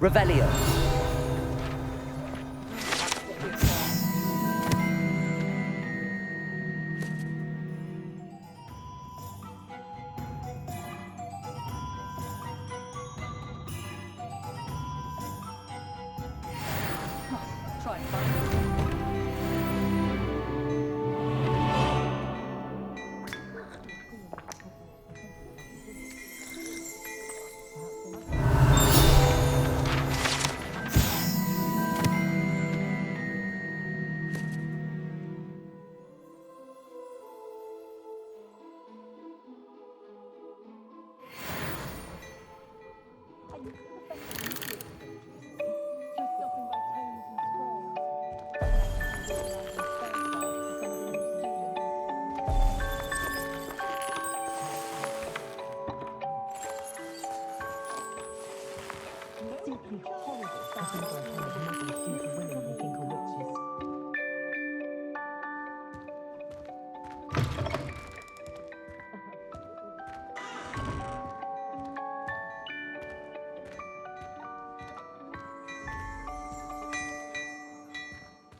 Revelio. Try and find it.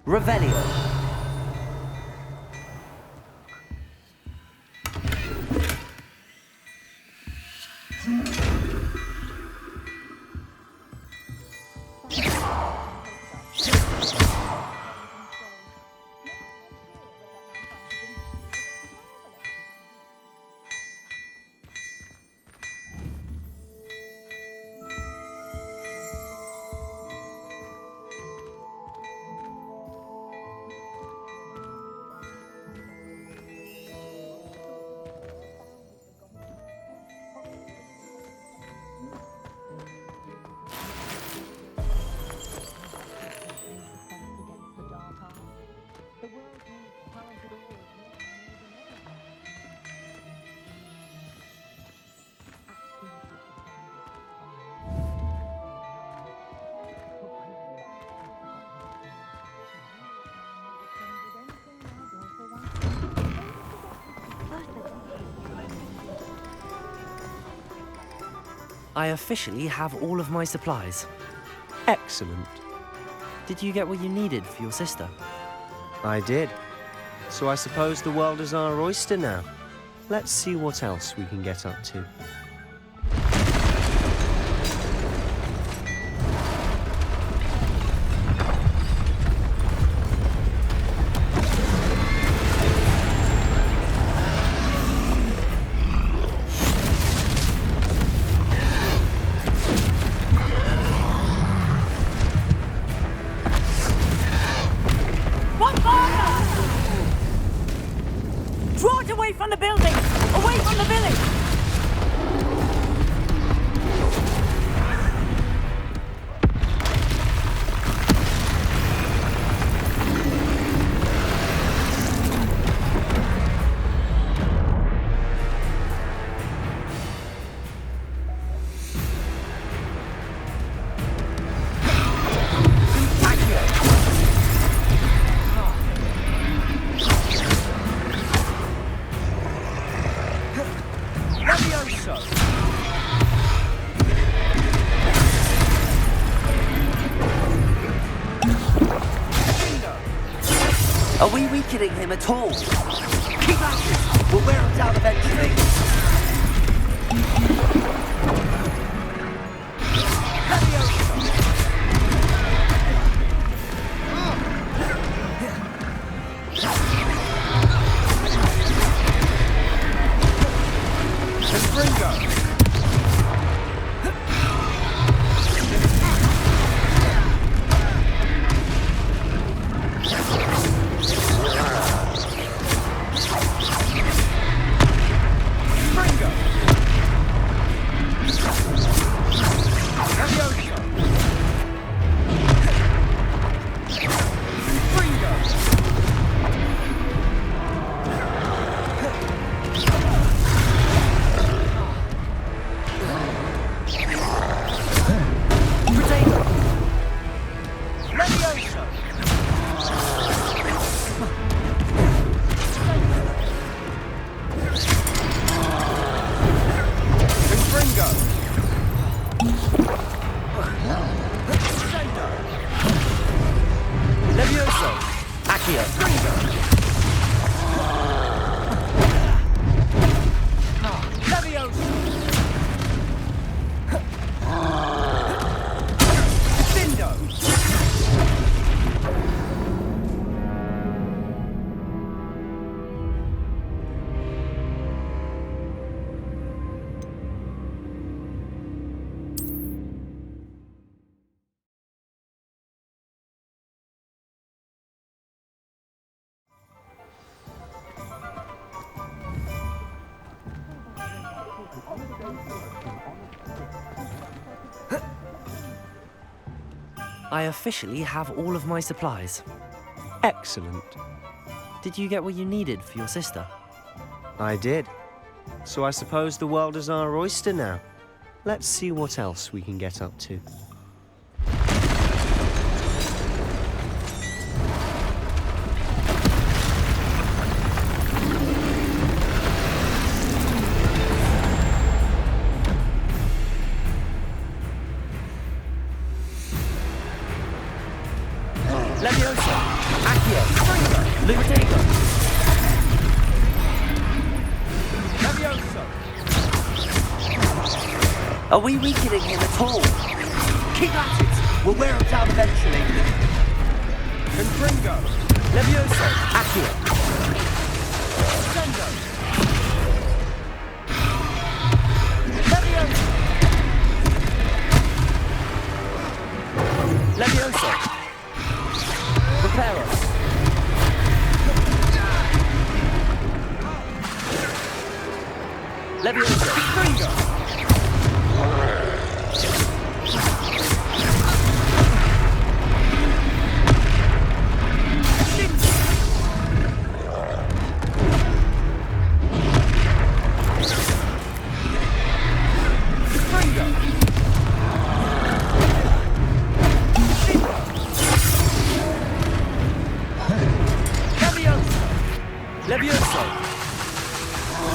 Revelio. I officially have all of my supplies. Excellent. Did you get what you needed for your sister? I did. So I suppose the world is our oyster now. Let's see what else we can get up to. Draw it away from the building! Away from the village! Are we weakening him at all? Keep at it! We'll wear him down eventually. I officially have all of my supplies. Excellent. Did you get what you needed for your sister? I did. So I suppose the world is our oyster now. Let's see what else we can get up to. Leviosa! Accio! Lumidego! Leviosa! Are we weakening him at all? Keep at it! We'll wear him down eventually. Confringo! Leviosa! Accio! Sendo! Leviosa! Leviosa! Prepare us! Leviosa! Confringo! Leviosa!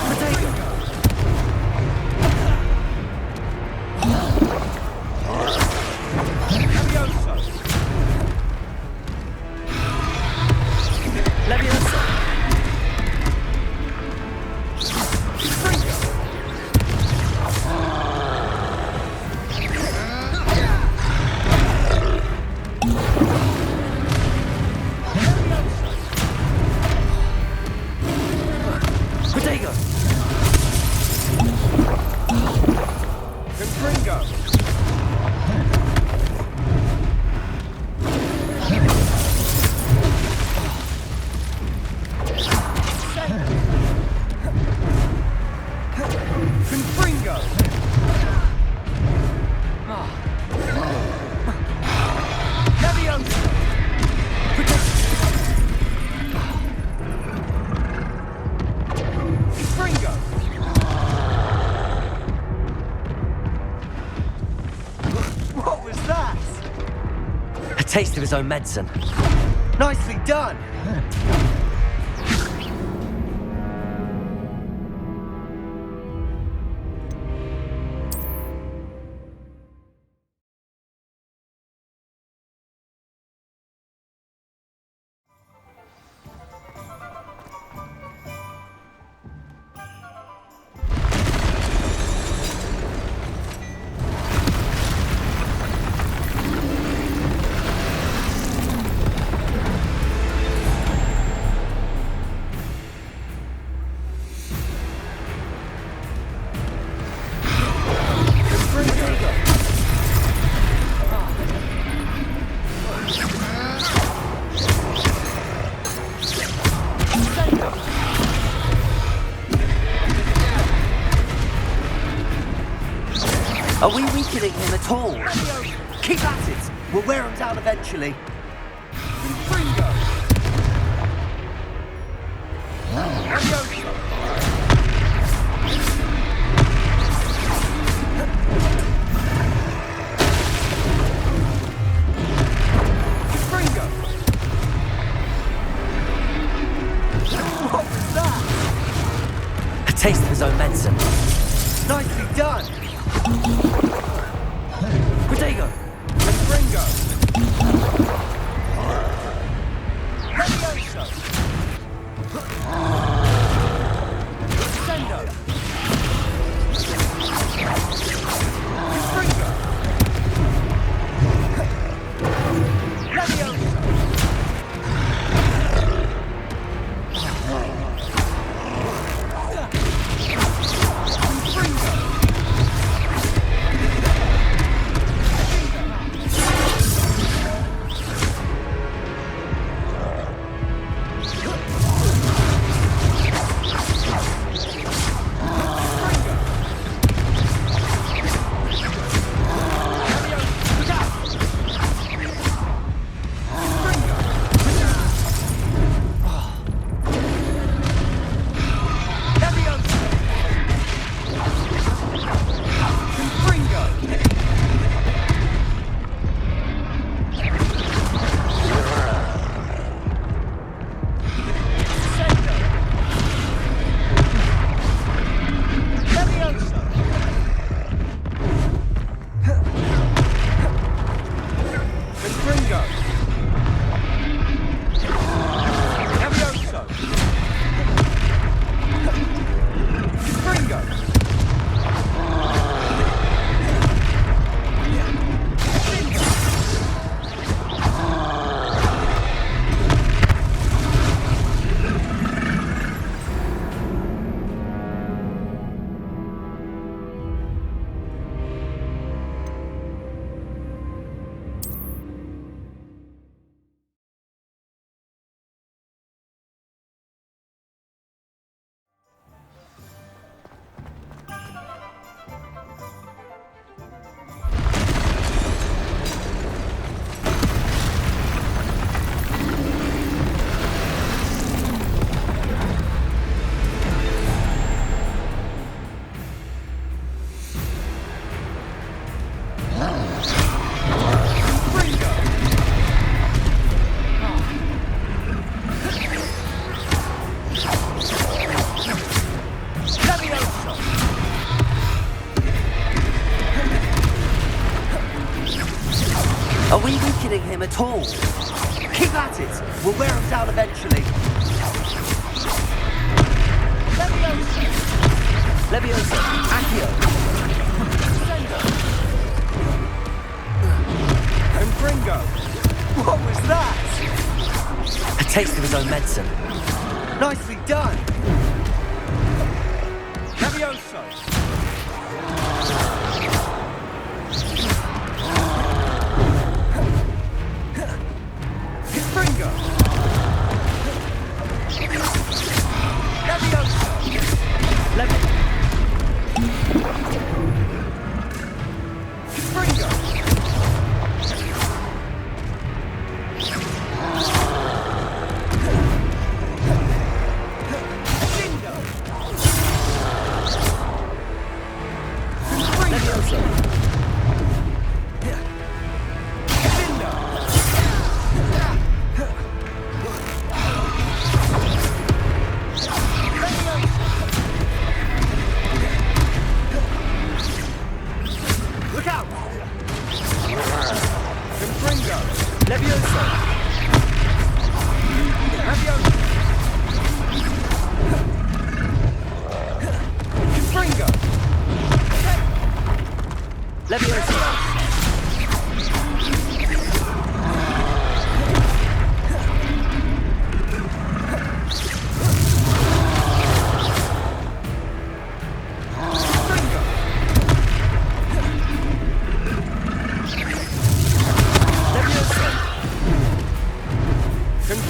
Protego! Leviosa! Protego! Confringo! Confringo! Leviosa! Confringo! What was that? A taste of his own medicine. Nicely done! Are we weakening him at all? Keep at it! We'll wear him down eventually. Confringo! Leviosa! Confringo! What was that? A taste of his own medicine. Nicely done! Protego! Confringo! we weakening him at all? Keep at it! We'll wear him down eventually. Leviosa, Accio. And Gringo! What was that? A taste of his own medicine. Nicely done! Levioso! Gringo! Levioso! Gringo! Look out! Gringo! Levioso! Levioso! Gringo! Leviosa.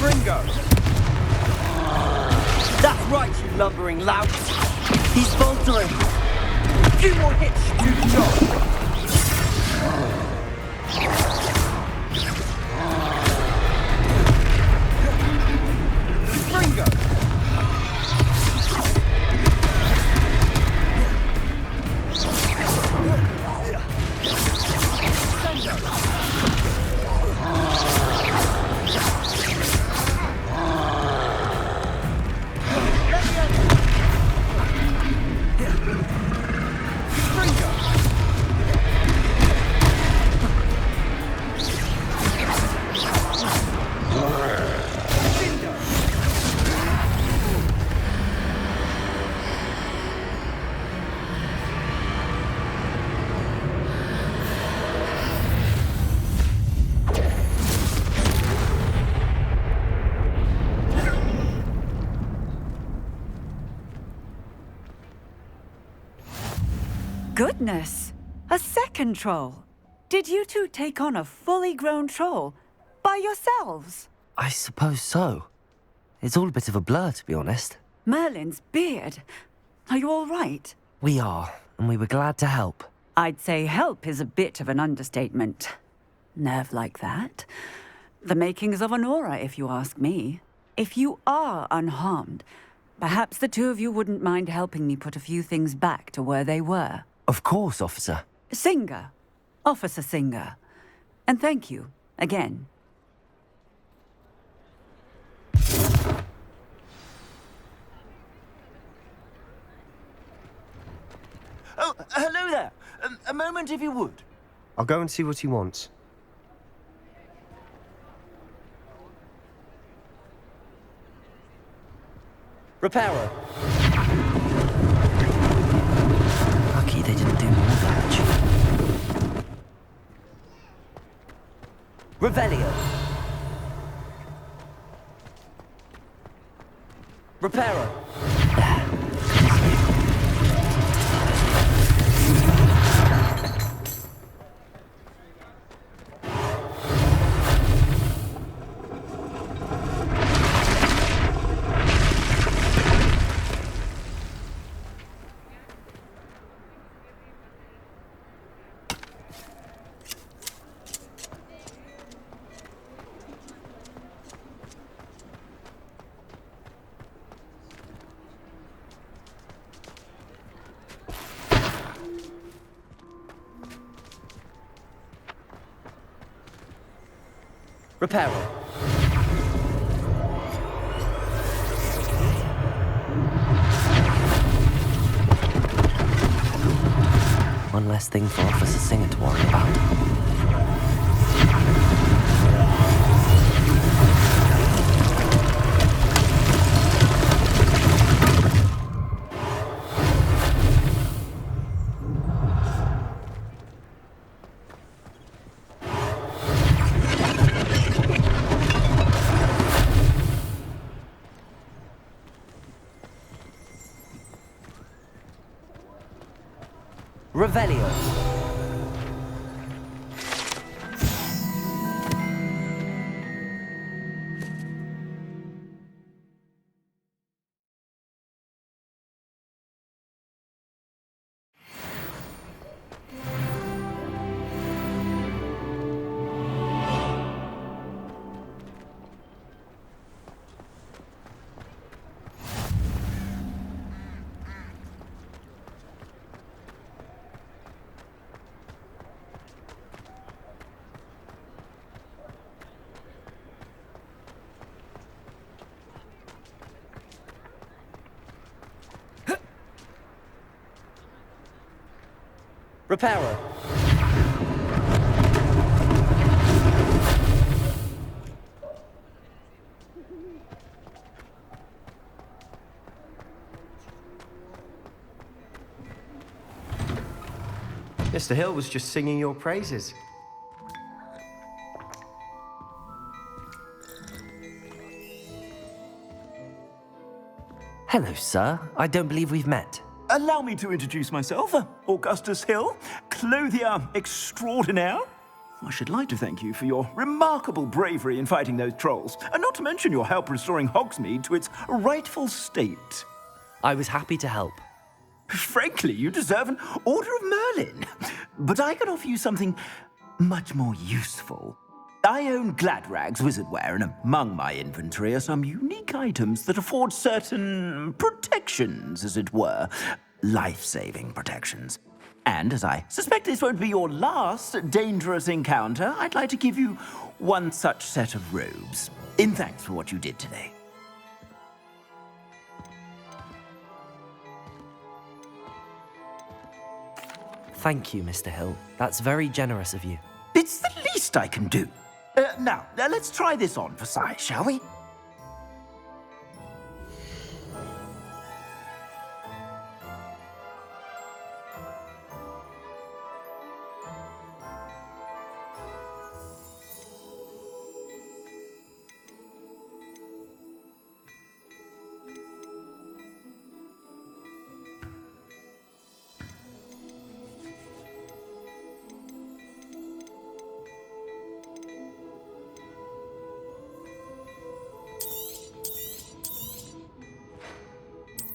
Gringo! That's right, you lumbering lout! He's faltering! A few more hits should do the job! Gringo! Goodness! A second troll! Did you two take on a fully grown troll? By yourselves? I suppose so. It's all a bit of a blur, to be honest. Merlin's beard. Are you all right? We are, and we were glad to help. I'd say help is a bit of an understatement. Nerve like that. The makings of an aura, if you ask me. If you are unharmed, perhaps the two of you wouldn't mind helping me put a few things back to where they were. Of course, officer. Singer. Officer Singer. And thank you, again. Oh, hello there! A moment if you would. I'll go and see what he wants. Reparo. Lucky they didn't do more damage. Revelio. Reparo. Reparo. One less thing for Officer Singer to worry about. Revelio. Reparo. Mr. Hill was just singing your praises. Hello, sir. I don't believe we've met. Allow me to introduce myself, Augustus Hill, clothier extraordinaire. I should like to thank you for your remarkable bravery in fighting those trolls, and not to mention your help restoring Hogsmeade to its rightful state. I was happy to help. Frankly, you deserve an Order of Merlin. But I can offer you something much more useful. I own Gladrag's wizardware, and among my inventory are some unique items that afford certain protections, as it were. Life-saving protections. And as I suspect this won't be your last dangerous encounter, I'd like to give you one such set of robes, in thanks for what you did today. Thank you, Mr. Hill. That's very generous of you. It's the least I can do. Now, let's try this on for size, shall we?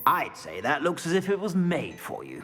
I'd say that looks as if it was made for you.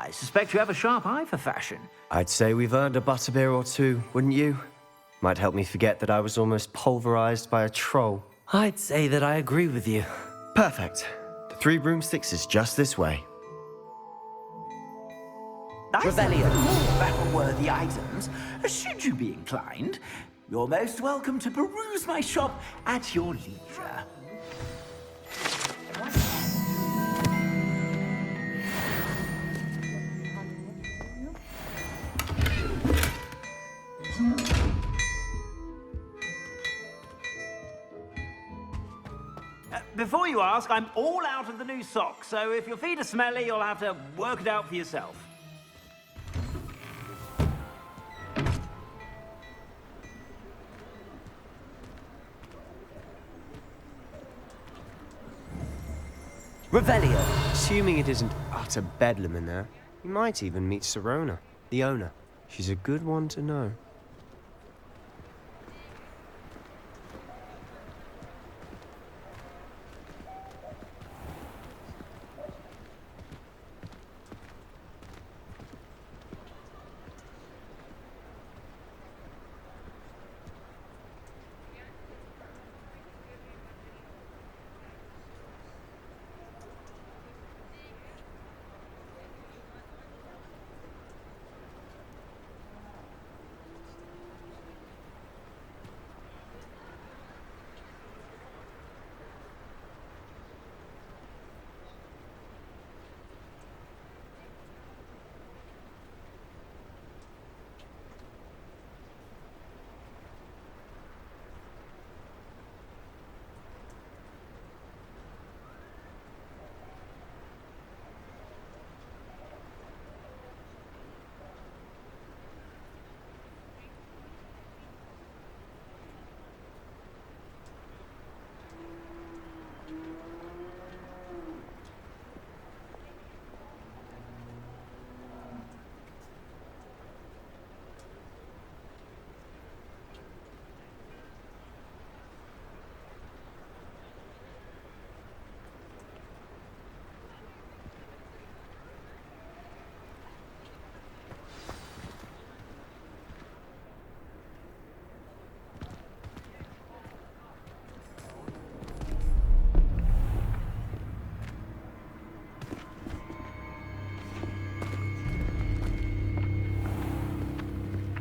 I suspect you have a sharp eye for fashion. I'd say we've earned a butterbeer or two, wouldn't you? Might help me forget that I was almost pulverized by a troll. I'd say that I agree with you. Perfect. The 3 broomsticks is just this way. Revelio. More battle-worthy items, should you be inclined. You're most welcome to peruse my shop at your leisure. Before you ask, I'm all out of the new socks, so if your feet are smelly, you'll have to work it out for yourself. Revelio. Assuming it isn't utter bedlam in there, you might even meet Serona, the owner. She's a good one to know.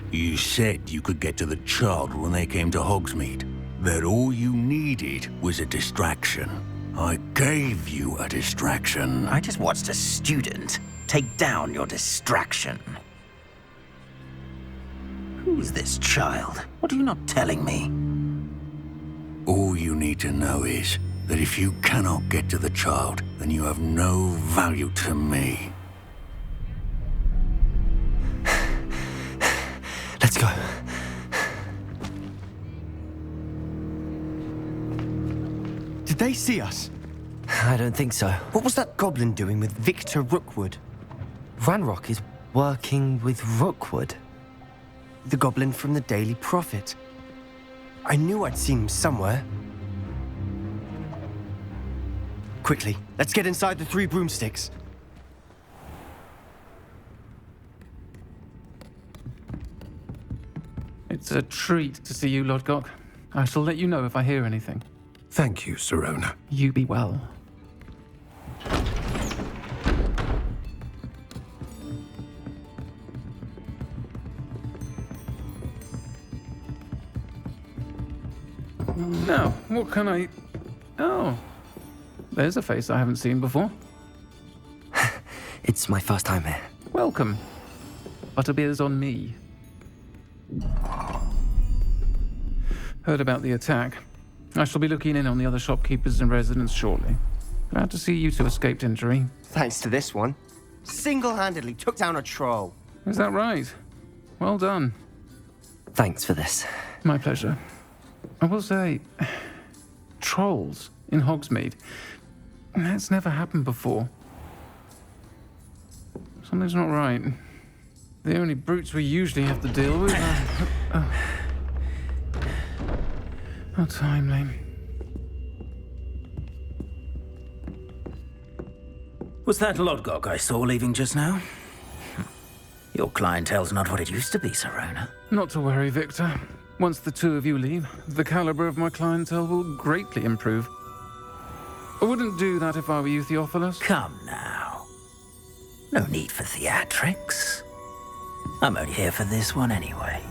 You said you could get to the child when they came to Hogsmeade. That all you needed was a distraction. I gave you a distraction. I just watched a student take down your distraction. Who's this child? What are you not telling me? All you need to know is that if you cannot get to the child, then you have no value to me. Let's go. Did they see us? I don't think so. What was that goblin doing with Victor Rookwood? Ranrock is working with Rookwood. The goblin from the Daily Prophet. I knew I'd seen him somewhere. Quickly, let's get inside the 3 broomsticks. It's a treat to see you, Lodgok. I shall let you know if I hear anything. Thank you, Sirona. You be well. Now, what can I... Oh, there's a face I haven't seen before. It's my first time here. Welcome. Butterbeer's on me. Heard about the attack. I shall be looking in on the other shopkeepers and residents shortly. Glad to see you two escaped injury. Thanks to this one. Single-handedly took down a troll. Is that right? Well done. Thanks for this. My pleasure. I will say, trolls in Hogsmeade. That's never happened before. Something's not right. The only brutes we usually have to deal with are... How timely. Was that Lodgok I saw leaving just now? Your clientele's not what it used to be, Sirona. Not to worry, Victor. Once the two of you leave, the caliber of my clientele will greatly improve. I wouldn't do that if I were you, Theophilus. Come now. No need for theatrics. I'm only here for this one anyway.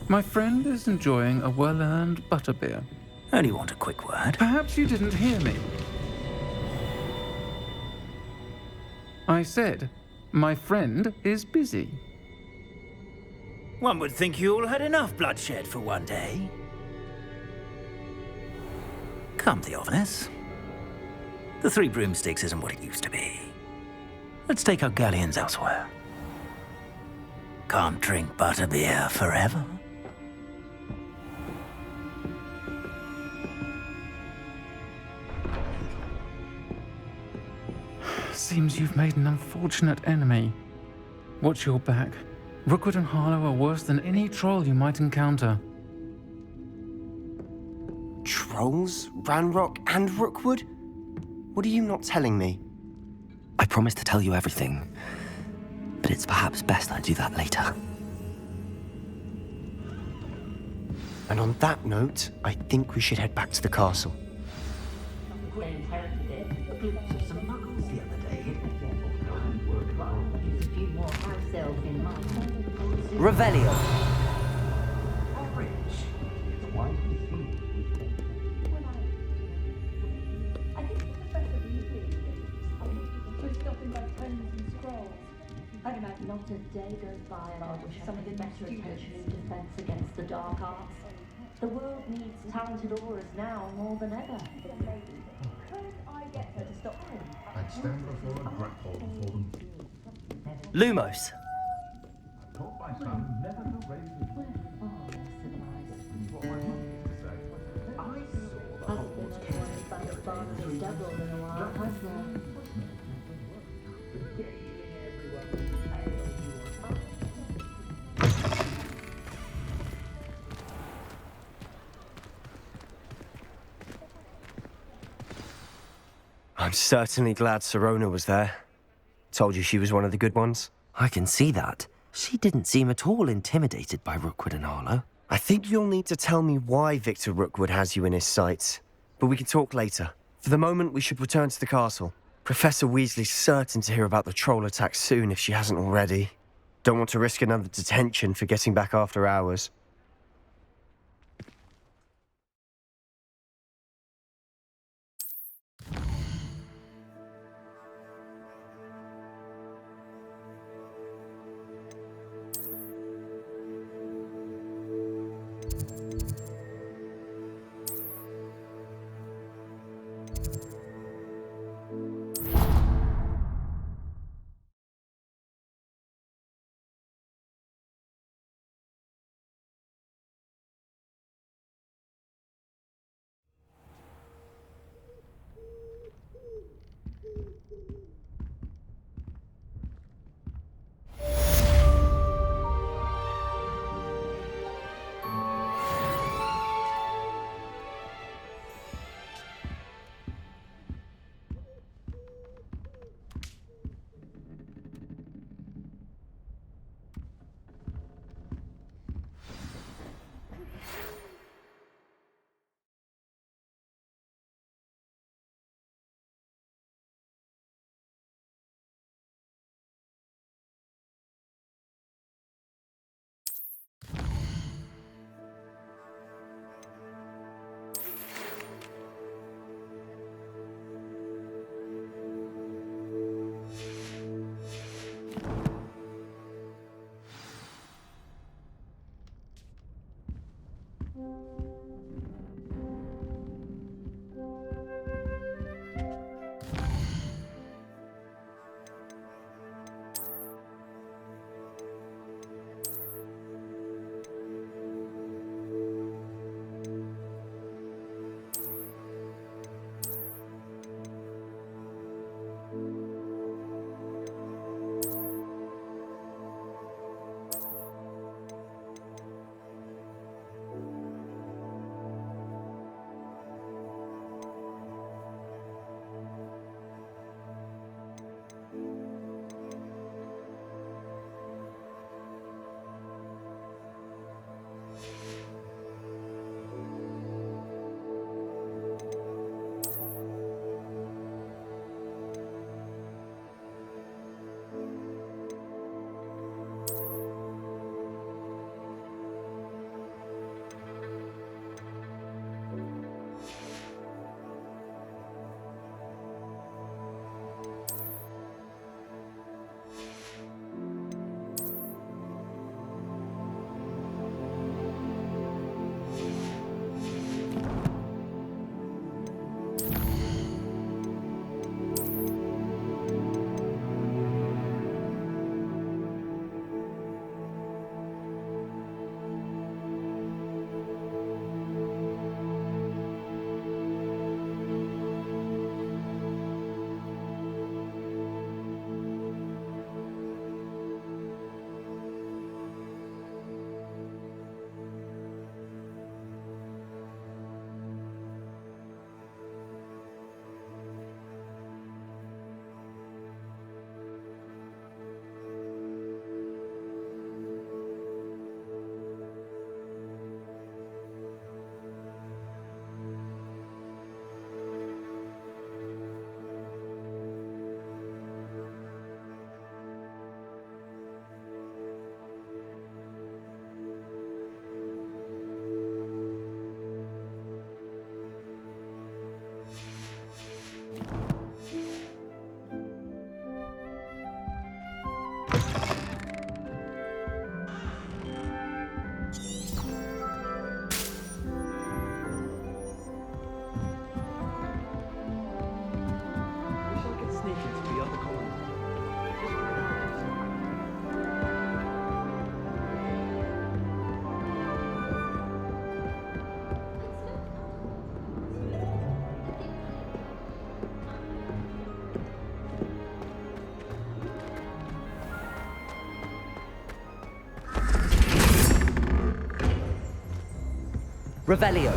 My friend is enjoying a well-earned butterbeer. Only want a quick word. Perhaps you didn't hear me. I said, my friend is busy. One would think you all had enough bloodshed for one day. Come, Theophilus. The 3 broomsticks isn't what it used to be. Let's take our galleons elsewhere. Can't drink butterbeer forever. Seems you've made an unfortunate enemy. Watch your back. Rookwood and Harlow are worse than any troll you might encounter. Trolls? Ranrock and Rookwood? What are you not telling me? I promised to tell you everything, but it's perhaps best I do that later. And on that note, I think we should head back to the castle. Revelio. I'd imagine not a day goes by and I wish some of the better attention in defense against the dark arts. The world needs talented aurors now more than ever. Could I get her to stop him? I'd stand before a grapple for them. Lumos. I taught my son never to raise his voice. What my mother used to say. I saw the Hogwarts Hasn't doubled in a while, has there? I'm certainly glad Sirona was there. Told you she was one of the good ones. I can see that. She didn't seem at all intimidated by Rookwood and Harlow. I think you'll need to tell me why Victor Rookwood has you in his sights. But we can talk later. For the moment, we should return to the castle. Professor Weasley's certain to hear about the troll attack soon if she hasn't already. Don't want to risk another detention for getting back after hours. Revelio.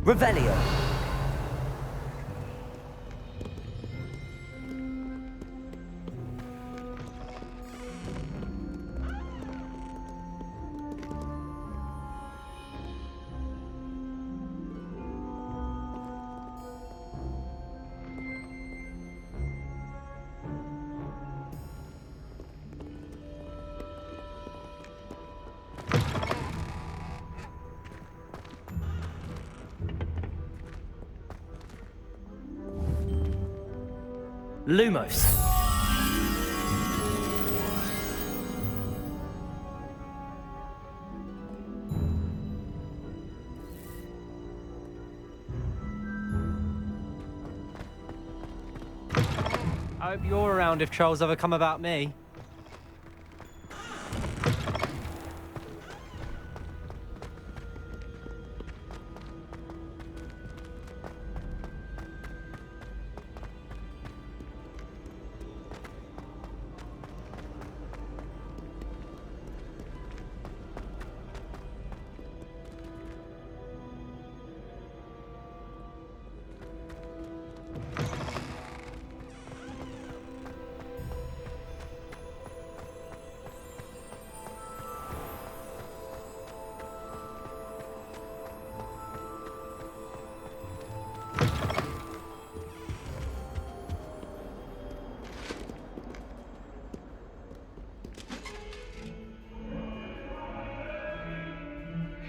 Revelio. Lumos. I hope you're around if trolls ever come about me.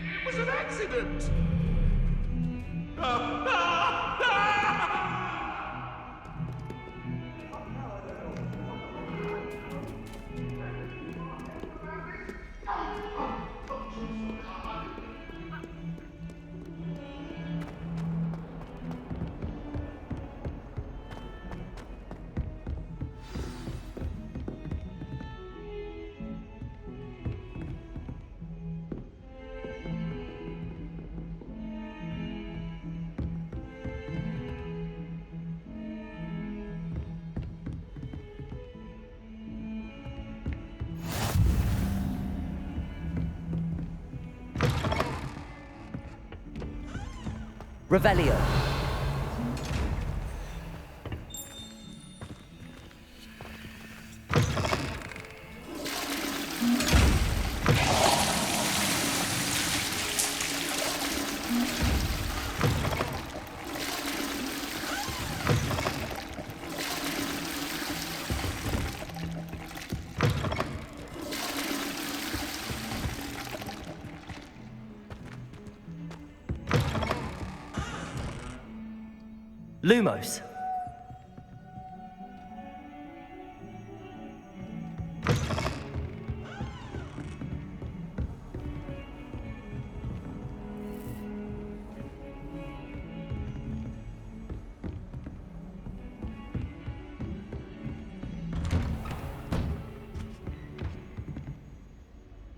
It was an accident! Revelio. Lumos.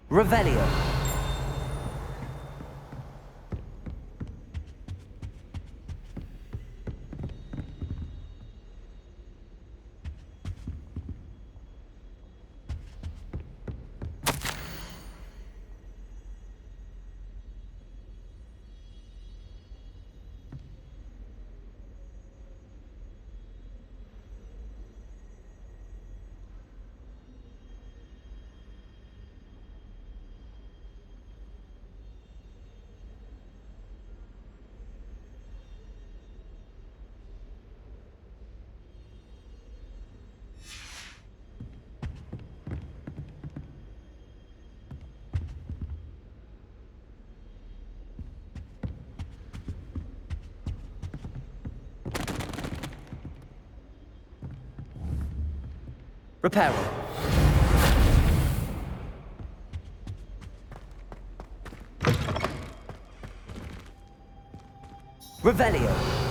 Revelio. Reparo. Revelio.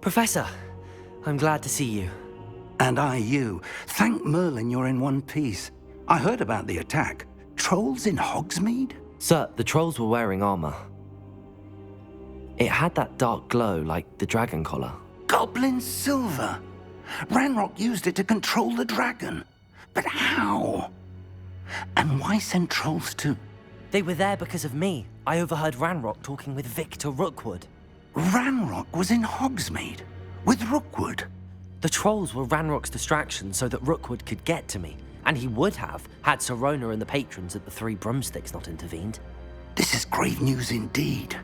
Professor, I'm glad to see you. And I you. Thank Merlin you're in one piece. I heard about the attack. Trolls in Hogsmeade? Sir, the trolls were wearing armor. It had that dark glow like the dragon collar. Goblin silver! Ranrock used it to control the dragon. But how? And why send trolls to... They were there because of me. I overheard Ranrock talking with Victor Rookwood. Ranrock was in Hogsmeade? With Rookwood? The trolls were Ranrock's distraction so that Rookwood could get to me. And he would have, had Sirona and the patrons at the Three Broomsticks not intervened. This is grave news indeed.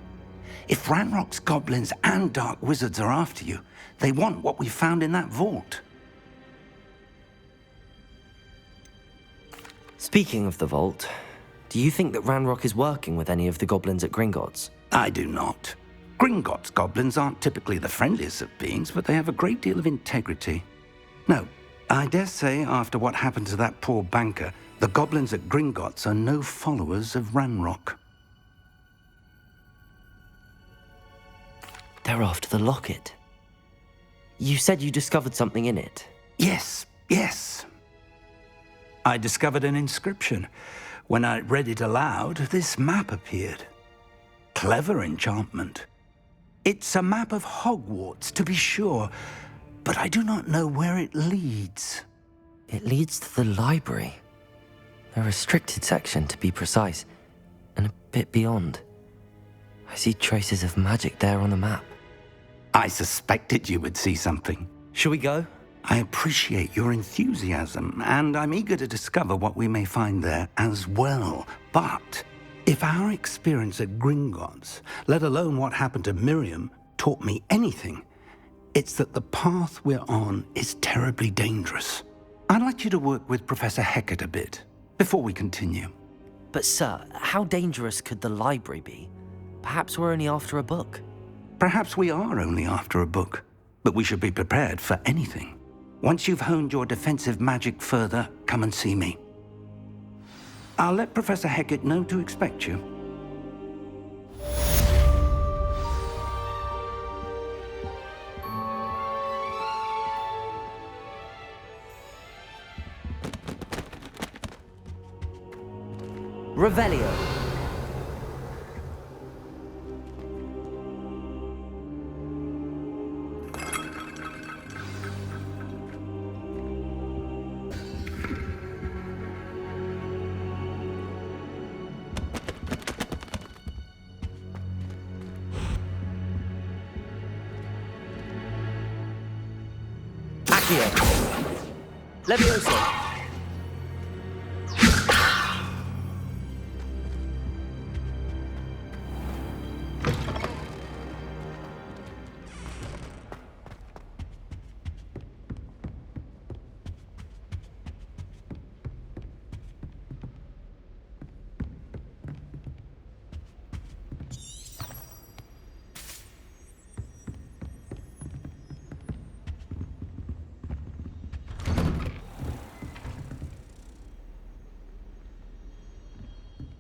If Ranrock's goblins and dark wizards are after you, they want what we found in that vault. Speaking of the vault, do you think that Ranrock is working with any of the goblins at Gringotts? I do not. Gringotts goblins aren't typically the friendliest of beings, but they have a great deal of integrity. No, I dare say after what happened to that poor banker, the goblins at Gringotts are no followers of Ranrock. They're after the locket. You said you discovered something in it. Yes. I discovered an inscription. When I read it aloud, this map appeared. Clever enchantment. It's a map of Hogwarts, to be sure, but I do not know where it leads. It leads to the library. The restricted section, to be precise, and a bit beyond. I see traces of magic there on the map. I suspected you would see something. Shall we go? I appreciate your enthusiasm, and I'm eager to discover what we may find there as well. But if our experience at Gringotts, let alone what happened to Miriam, taught me anything, it's that the path we're on is terribly dangerous. I'd like you to work with Professor Hecat a bit before we continue. But sir, how dangerous could the library be? Perhaps we're only after a book. Perhaps we are only after a book, but we should be prepared for anything. Once you've honed your defensive magic further, come and see me. I'll let Professor Hecat know to expect you. Revelio. Levioso.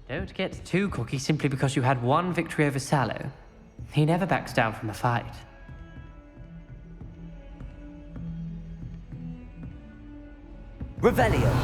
Don't get too cocky simply because you had one victory over Sallow. He never backs down from a fight. Revelio.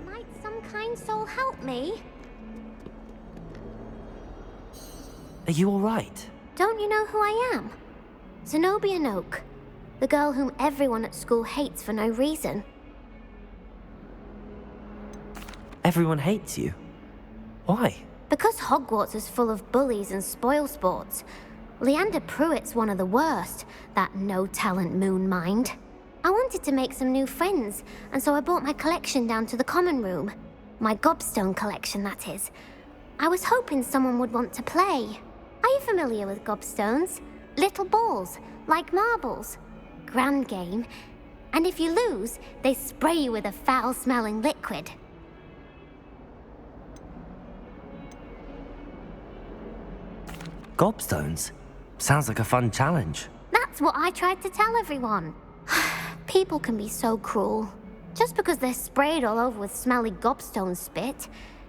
Might some kind soul help me? Are you alright? Don't you know who I am? Zenobia Noak, the girl whom everyone at school hates for no reason. Everyone hates you. Why? Because Hogwarts is full of bullies and spoilsports. Leander Pruitt's one of the worst, that no-talent moon mind. I wanted to make some new friends, and so I brought my collection down to the common room. My gobstone collection, that is. I was hoping someone would want to play. Are you familiar with gobstones? Little balls, like marbles. Grand game. And if you lose, they spray you with a foul-smelling liquid. Gobstones? Sounds like a fun challenge. That's what I tried to tell everyone. People can be so cruel. Just because they're sprayed all over with smelly gobstone spit,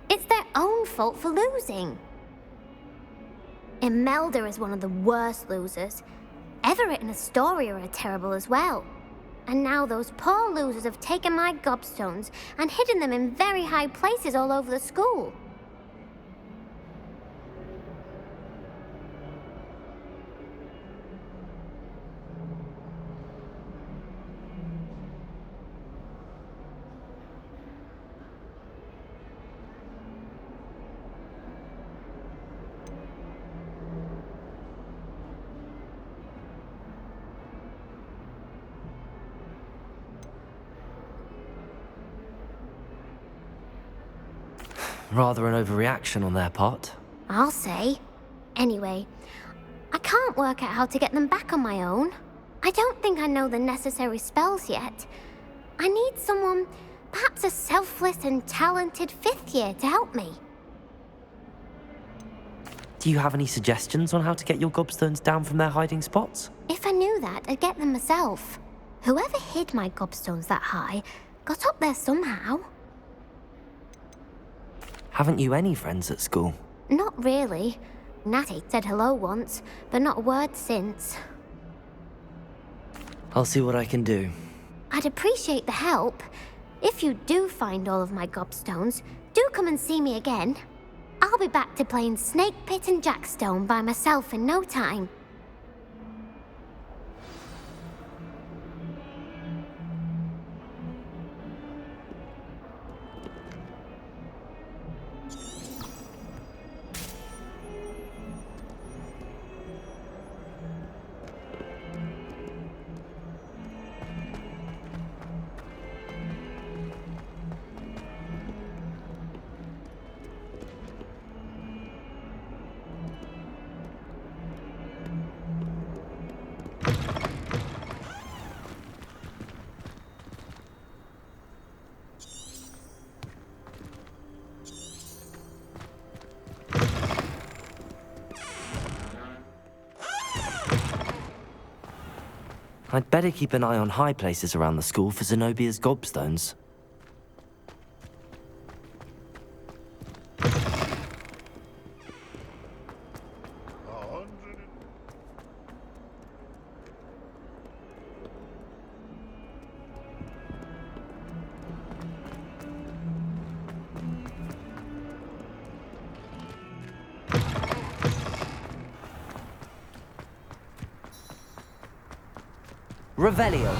it's their own fault for losing. Imelda is one of the worst losers. Everett and Astoria are terrible as well. And now those poor losers have taken my gobstones and hidden them in very high places all over the school. Rather an overreaction on their part. I'll say. Anyway, I can't work out how to get them back on my own. I don't think I know the necessary spells yet. I need someone, perhaps a selfless and talented fifth year to help me. Do you have any suggestions on how to get your gobstones down from their hiding spots? If I knew that, I'd get them myself. Whoever hid my gobstones that high got up there somehow. Haven't you any friends at school? Not really. Natty said hello once, but not a word since. I'll see what I can do. I'd appreciate the help. If you do find all of my gobstones, do come and see me again. I'll be back to playing Snake Pit and Jackstone by myself in no time. I'd better keep an eye on high places around the school for Zenobia's gobstones. Revelio.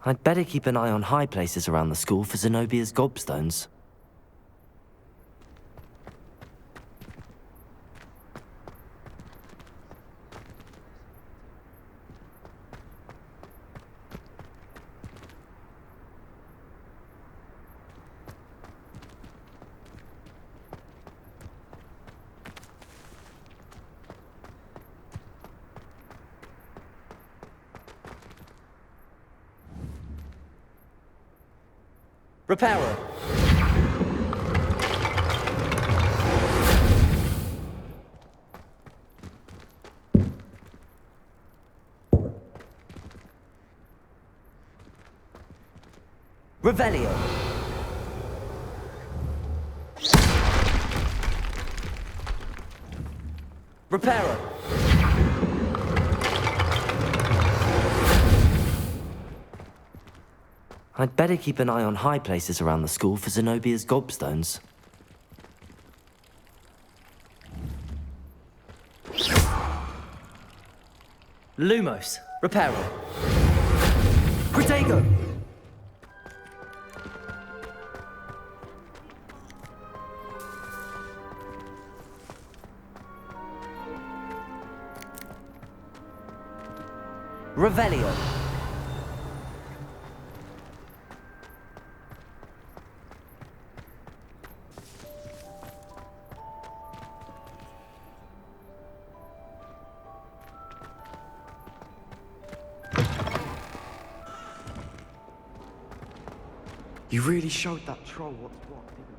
I'd better keep an eye on high places around the school for Zenobia's gobstones. Reparo. Revelio. Reparo. I'd better keep an eye on high places around the school for Zenobia's gobstones. Lumos. Reparo. Protego. Revelio. You really showed that troll what's what, didn't you?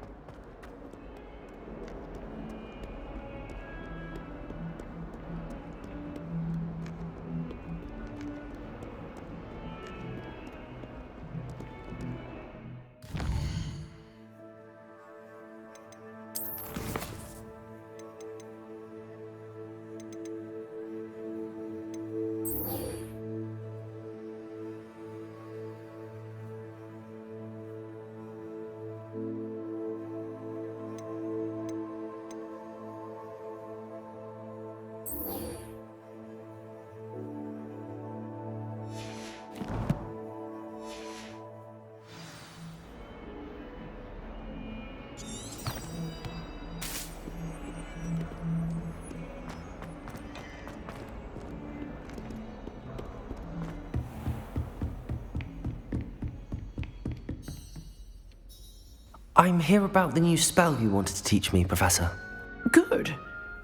I'm here about the new spell you wanted to teach me, Professor. Good.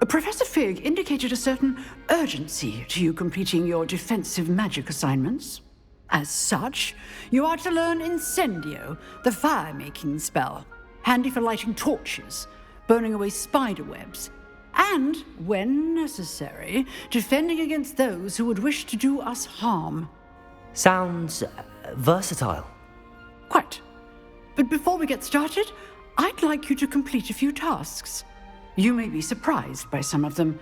Professor Fig indicated a certain urgency to you completing your defensive magic assignments. As such, you are to learn Incendio, the fire-making spell, handy for lighting torches, burning away spider webs, and, when necessary, defending against those who would wish to do us harm. Sounds versatile. Quite. But before we get started, I'd like you to complete a few tasks. You may be surprised by some of them.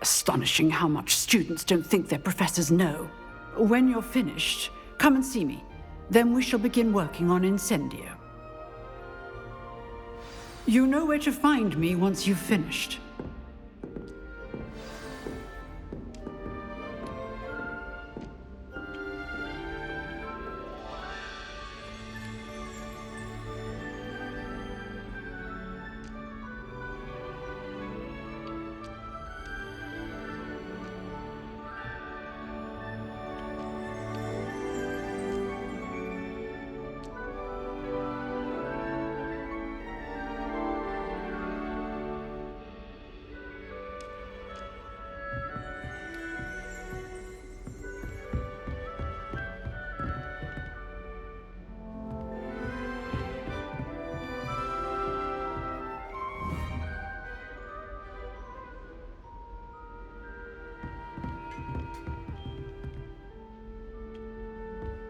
Astonishing how much students don't think their professors know. When you're finished, come and see me. Then we shall begin working on Incendio. You know where to find me once you've finished.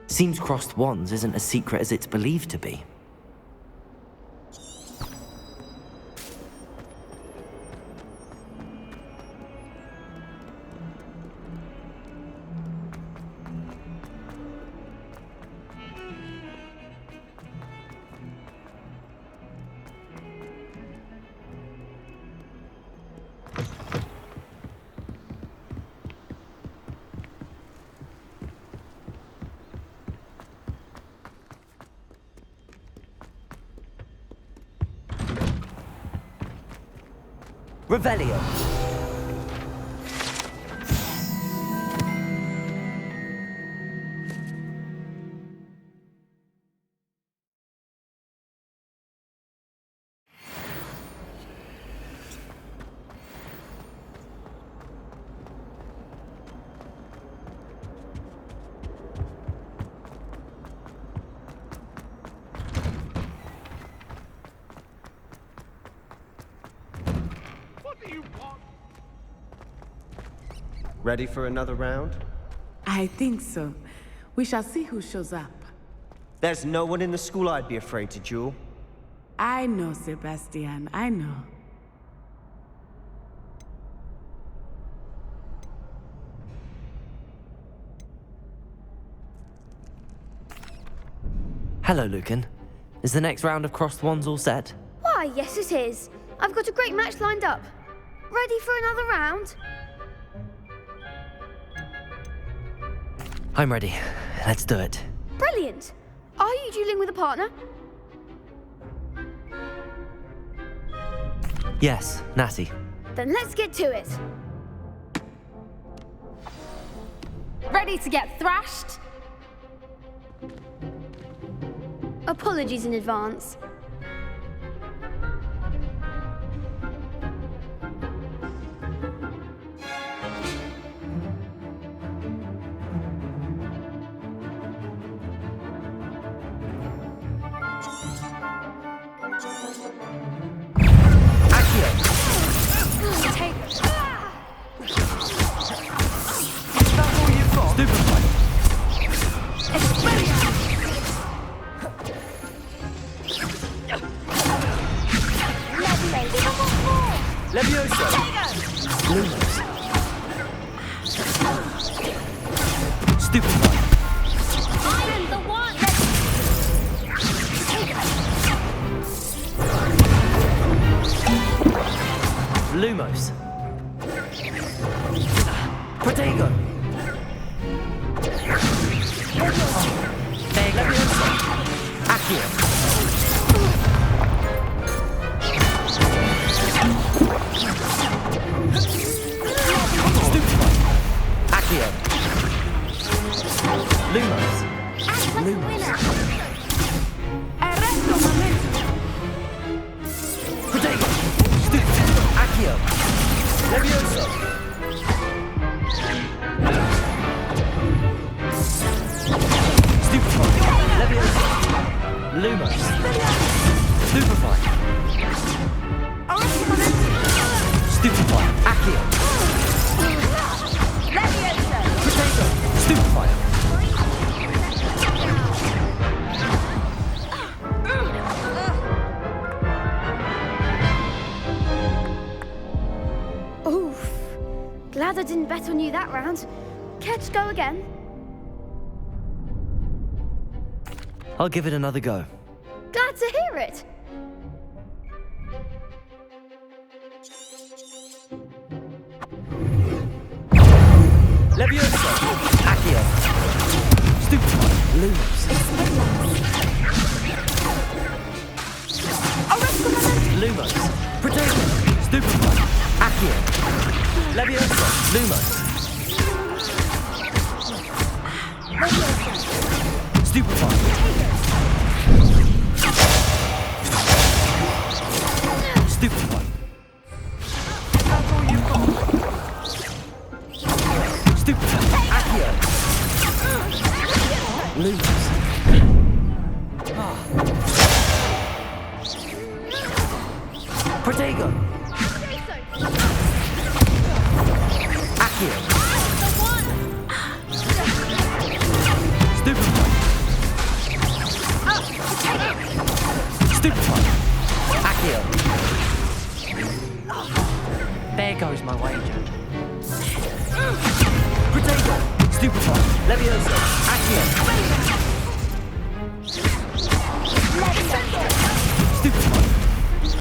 Seems crossed wands isn't as secret as it's believed to be. Revelio. Ready for another round? I think so. We shall see who shows up. There's no one in the school I'd be afraid to duel. I know, Sebastian, I know. Hello, Lucan. Is the next round of Crossed Wands all set? Why, yes it is. I've got a great match lined up. Ready for another round? I'm ready. Let's do it. Brilliant. Are you dueling with a partner? Yes, Natty. Then let's get to it. Ready to get thrashed? Apologies in advance. Lumos. Protego. Leviosa. Accio. Stupefy. Accio. Lumos. Lumos. Protego. Stupefy. Accio. Leviosa. Stupefy. Leviosa. Lumos. Stupefy. Stupefy. Accio. Leviosa. Potato. Stupefy. Oof. Glad I didn't bet on you that round. Care to go again? I'll give it another go. Glad to hear it. Leviosa. Accio. Stupefy. Lumos. Lumos. Potato. Stupefy. Accio. Leviosa. Lumos. Stupefy. Stupefy. Stupefy. Accio. Lumos. Protego. Accio. Stupefy. Stupefy. Accio. There goes my wager. Protego. Stupefy. Leviosa. Accio.